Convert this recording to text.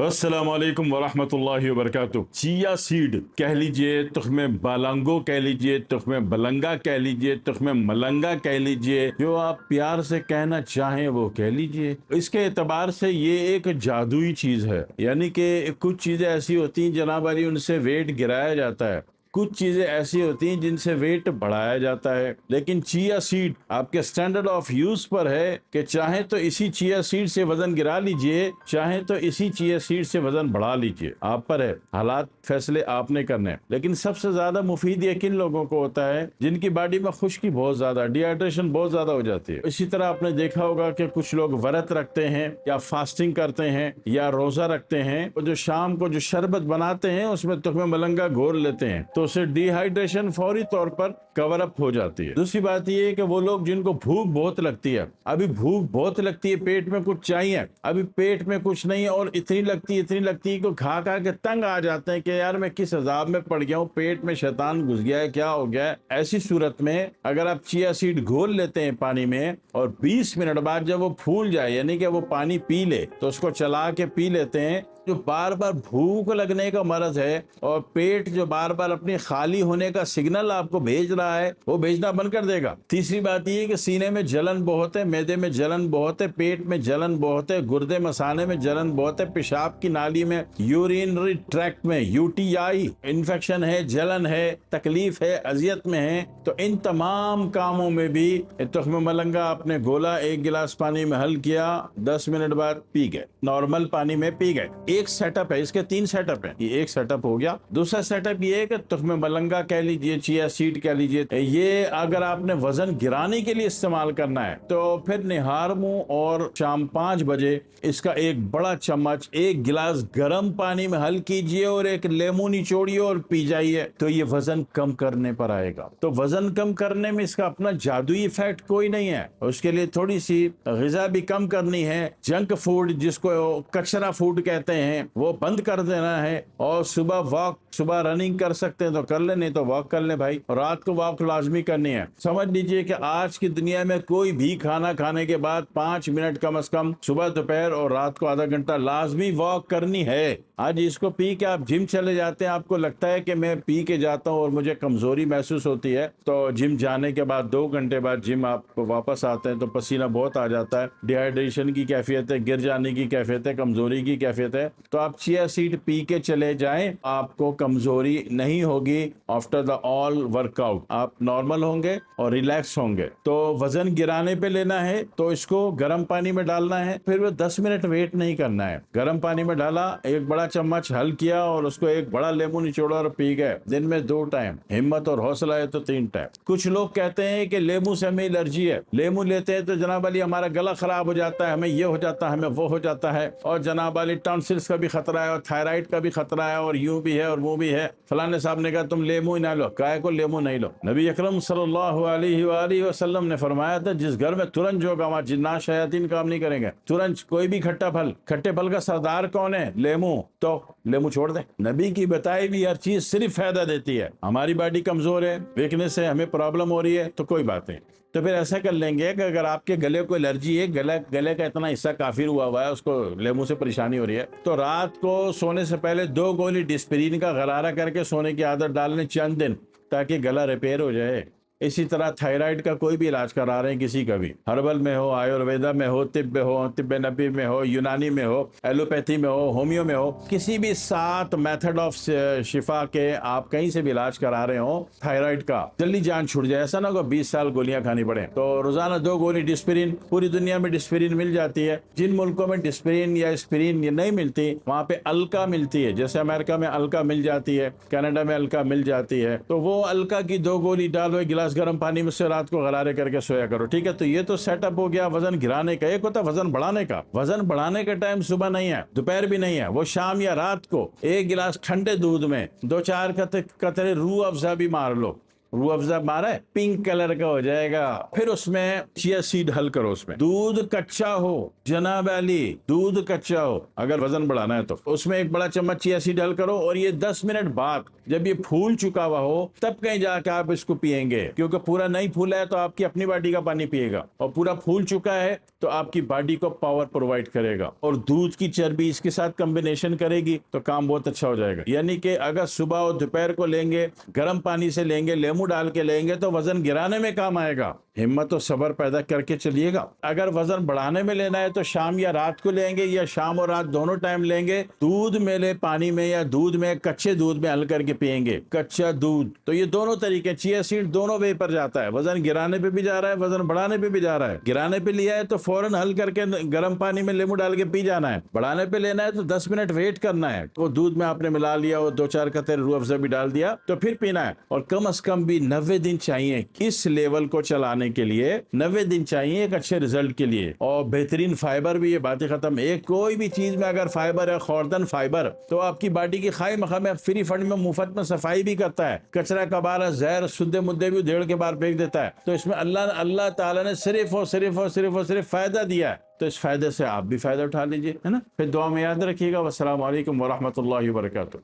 السلام علیکم ورحمۃ اللہ وبرکاتہ۔ چیا سیڈ کہہ لیجئے، تخم بالانگو کہہ لیجئے، تخم بلنگا کہہ لیجئے، تخم ملنگا کہہ لیجئے، جو آپ پیار سے کہنا چاہیں وہ کہہ لیجئے۔ اس کے اعتبار سے یہ ایک جادوئی چیز ہے، یعنی کہ کچھ چیزیں ایسی ہوتی ہیں جناب علی، ان سے ویٹ گرایا جاتا ہے، کچھ چیزیں ایسی ہوتی ہیں جن سے ویٹ بڑھایا جاتا ہے، لیکن چیا سیڈ آپ کے سٹینڈرڈ آف یوز پر ہے کہ چاہیں تو اسی چیا سیڈ سے وزن گرا لیجئے، چاہیں تو اسی چیا سیڈ سے وزن بڑھا لیجئے، آپ پر ہے، حالات فیصلے آپ نے کرنے۔ لیکن سب سے زیادہ مفید یہ کن لوگوں کو ہوتا ہے جن کی باڈی میں خشکی بہت زیادہ، ڈی ہائیڈریشن بہت زیادہ ہو جاتی ہے۔ اسی طرح آپ نے دیکھا ہوگا کہ کچھ لوگ ورت رکھتے ہیں یا فاسٹنگ کرتے ہیں یا روزہ رکھتے ہیں، اور جو شام کو جو شربت بناتے ہیں اس میں تخم ملنگا گھول لیتے ہیں، تو اسے ڈی ہائیڈریشن فوری طور پر کور اپ ہو جاتی ہے۔ دوسری بات یہ ہے کہ وہ لوگ جن کو بھوک بہت لگتی ہے، ابھی بھوک بہت لگتی ہے، پیٹ میں کچھ چاہیے، ابھی پیٹ میں کچھ نہیں ہے، اور اتنی لگتی ہے کہ کھا کے تنگ آ جاتے ہیں کہ یار میں کس عذاب میں پڑ گیا ہوں، پیٹ میں شیطان گھس گیا ہے، کیا ہو گیا ہے۔ ایسی صورت میں اگر آپ چیا سیڈ گھول لیتے ہیں پانی میں، اور 20 منٹ بعد جب وہ پھول جائے، یعنی کہ وہ پانی پی لے، تو اس کو چلا کے پی لیتے ہیں، جو بار بار بھوک لگنے کا مرض ہے اور پیٹ جو بار بار اپنی خالی ہونے کا سگنل آپ کو بھیج رہا ہے، وہ بھیجنا بند کر دے گا۔ تیسری بات یہ ہے کہ سینے میں جلن بہت ہے، معدے میں جلن بہت ہے، پیٹ میں جلن بہت ہے، گردے مثانے میں جلن بہت ہے، پیشاب کی نالی میں، یورینری ٹریکٹ میں UTI انفیکشن ہے، جلن ہے، تکلیف ہے، اذیت میں ہے، تو ان تمام کاموں میں بھی تخم ملنگا آپ نے گولا، ایک گلاس پانی میں حل کیا، 10 منٹ بعد پی گئے، نارمل پانی میں پی گئے۔ ایک سیٹ اپ ہے، اس کے 3 سیٹ اپ ہیں، یہ ایک سیٹ اپ ہو گیا۔ دوسرا سیٹ اپ یہ ہے کہ تخم ملنگا کہہ لیجئے، چیا سیڈ کہہ لیجئے، یہ اگر آپ نے وزن گرانے کے لیے استعمال کرنا ہے تو پھر نہار منہ اور شام 5 بجے اس کا ایک بڑا چمچ ایک گلاس گرم پانی میں حل کیجئے اور ایک لیمو نچوڑیے اور پی جائیے، تو یہ وزن کم کرنے پر آئے گا۔ تو وزن کم کرنے میں اس کا اپنا جادوئی ایفیکٹ کوئی نہیں ہے، اس کے لیے تھوڑی سی غذا بھی کم کرنی ہے، جنک فوڈ جس کو کچرا فوڈ کہتے ہیں وہ بند کر دینا ہے، اور صبح رننگ کر سکتے ہیں تو کر لیں، نہیں تو واک کر لیں بھائی، رات کو واک لازمی کرنی ہے۔ سمجھ لیجئے کہ آج کی دنیا میں کوئی بھی کھانا کھانے کے بعد 5 منٹ کم از کم صبح، دوپہر اور رات کو آدھا گھنٹہ لازمی واک کرنی ہے۔ آج اس کو پی کے آپ جم چلے جاتے ہیں، آپ کو لگتا ہے کہ میں پی کے جاتا ہوں اور مجھے کمزوری محسوس ہوتی ہے، تو جم جانے کے بعد 2 گھنٹے بعد جم آپ واپس آتے ہیں تو پسینہ بہت آ جاتا ہے، ڈی ہائیڈریشن کی کیفیت ہے، گر جانے کی کیفیت ہے، کمزوری کی کیفیت ہے، تو آپ چیا سیڈ پی کے چلے جائیں، آپ کو کمزوری نہیں ہوگی۔ After the all work out آپ نارمل ہوں گے اور ریلیکس ہوں گے۔ تو وزن گرانے پہ لینا ہے تو اس کو گرم پانی میں ڈالنا ہے، پھر وہ 10 منٹ ویٹ نہیں کرنا ہے، گرم پانی میں ڈالا، ایک بڑا چمچ حل کیا اور اس کو ایک بڑا لیمو نچوڑا اور پی گئے، دن میں 2 ٹائم، ہمت اور حوصلہ ہے تو 3 ٹائم۔ کچھ لوگ کہتے ہیں کہ لیمو سے ہمیں الرجی ہے، لیمو لیتے ہیں تو جناب علی ہمارا گلا خراب ہو جاتا ہے، ہمیں یہ ہو جاتا ہے، ہمیں وہ ہو جاتا ہے، اور جناب علی ٹانسلز کا بھی خطرہ ہے، اور تھائرائیڈ کا بھی خطرہ ہے، اور یوں بھی ہے اور وہ بھی ہے۔ فلانے صاحب نے کہا تم لیمو ہی نہ لو، کائے کو لیمو نہیں لو۔ نبی اکرم صلی اللہ علیہ وآلہ وسلم نے فرمایا تھا جس گھر میں ترنج ہوگا وہاں جنات شیاطین کام نہیں کریں گے۔ ترنج کوئی بھی کھٹا پھل، کھٹے پھل کا سردار کون ہے؟ لیمو، تو لیمو چھوڑ دیں۔ نبی کی بتائی بھی ہر چیز صرف فائدہ دیتی ہے۔ ہماری باڈی کمزور ہے، ویکنس ہے، ہمیں پرابلم ہو رہی ہے تو کوئی بات نہیں، تو پھر ایسا کر لیں گے کہ اگر آپ کے گلے کو الرجی ہے، گلے کا اتنا حصہ کافر ہوا ہے، اس کو لیمو سے پریشانی ہو رہی ہے، تو رات کو سونے سے پہلے 2 گولی ڈسپرین کا غرارہ کر کے سونے کی عادت ڈالنے چند دن، تاکہ گلا ریپیئر ہو جائے۔ اسی طرح تھائرائیڈ کا کوئی بھی علاج کرا رہے ہیں کسی کا بھی، ہربل میں ہو، آیورویدا میں ہو، طب میں ہو، طب نبی میں ہو، یونانی میں ہو، ایلوپیتھی میں ہو، ہومیو میں ہو، کسی بھی 7 میتھڈ آف شفا کے آپ کہیں سے بھی علاج کرا رہے ہوں، تھائرائیڈ کا جلدی جان چھوٹ جائے، ایسا نہ ہو 20 سال گولیاں کھانی پڑیں، تو روزانہ 2 گولی ڈسپرین، پوری دنیا میں ڈسپرین مل جاتی ہے۔ جن ملکوں میں ڈسپرین یا اسپرین یہ نہیں ملتی وہاں پہ الکا ملتی ہے، جیسے امریکہ میں الکا مل جاتی ہے، کینیڈا میں الکا مل جاتی ہے، تو وہ الکا کی 2 گولی ڈالو ایک گلاس گرم پانی میں سے، رات کو غرارے کر کے سویا کرو، ٹھیک ہے۔ تو یہ تو سیٹ اپ ہو گیا وزن گرانے کا۔ ایک ہوتا ہے وزن بڑھانے کا، وزن بڑھانے کا ٹائم صبح نہیں ہے، دوپہر بھی نہیں ہے، وہ شام یا رات کو ایک گلاس ٹھنڈے دودھ میں 2-4 قطرے روح افزا بھی مار لو، روح افزا مارا ہے پنک کلر کا ہو جائے گا. پھر اس میں چیا سیڈ حل کرو. اس میں دودھ کچا ہو جناب علی, دودھ کچا ہو, اگر وزن بڑھانا ہے تو اس میں ایک بڑا چمچ چیا سیڈ ڈال کرو, اور یہ 10 منٹ بعد جب یہ پھول چکا ہوا ہو تب کہیں جا کے آپ اس کو پیئیں گے, کیونکہ پورا نہیں پھولا ہے تو آپ کی اپنی باڈی کا پانی پیے گا, اور پورا پھول چکا ہے تو آپ کی باڈی کو پاور پرووائڈ کرے گا, اور دودھ کی چربی اس کے ساتھ کمبینیشن کرے گی تو کام بہت اچھا ہو جائے گا. یعنی کہ اگر صبح اور دوپہر کو لیں گے, گرم پانی سے لیں گے, لیمو ڈال کے لیں گے تو وزن گرانے میں کام آئے گا. ہمت و صبر پیدا کر کے چلیے گا. اگر وزن بڑھانے میں لینا ہے تو شام یا رات کو لیں گے, یا شام اور رات دونوں ٹائم لیں گے. دودھ میں لے پانی میں, یا دودھ میں کچے دودھ میں حل کر کے پیئیں گے, کچا دودھ. تو یہ دونوں طریقے, چیا سیڈ دونوں وے پر جاتا ہے, وزن گرانے پہ بھی جا رہا ہے, وزن بڑھانے پہ بھی جا رہا ہے. گرانے پہ لیا ہے تو فوراً حل کر کے گرم پانی میں لیمو ڈال کے پی جانا ہے. بڑھانے پہ لینا ہے تو 10 منٹ ویٹ کرنا ہے, تو دودھ میں آپ نے ملا لیا اور 2-4 قطرے روح افزا بھی ڈال دیا تو پھر پینا ہے. اور کم از کم بھی 90 دن چاہیے اس لیول کو چلانے کے لیے, 90 دن چاہیے ایک اچھے رزلٹ کے لیے. اور بہترین فائبر بھی, یہ باتیں ختم. ایک کوئی بھی چیز میں اگر فائبر ہے, خوردن فائبر, تو آپ کی باڈی کی خواہ مخواہ میں فری فنڈ میں مفت میں صفائی بھی کرتا ہے. کچرا کبارہ زہر سدے مدے بھی ڈیڑھ کے بار پھینک دیتا ہے. تو اس میں اللہ تعالیٰ نے صرف فائدہ دیا ہے, تو اس فائدے سے آپ بھی فائدہ اٹھا لیجئے, ہے نا. پھر دعا میں یاد رکھیے گا. والسلام علیکم ورحمۃ اللہ وبرکاتہ.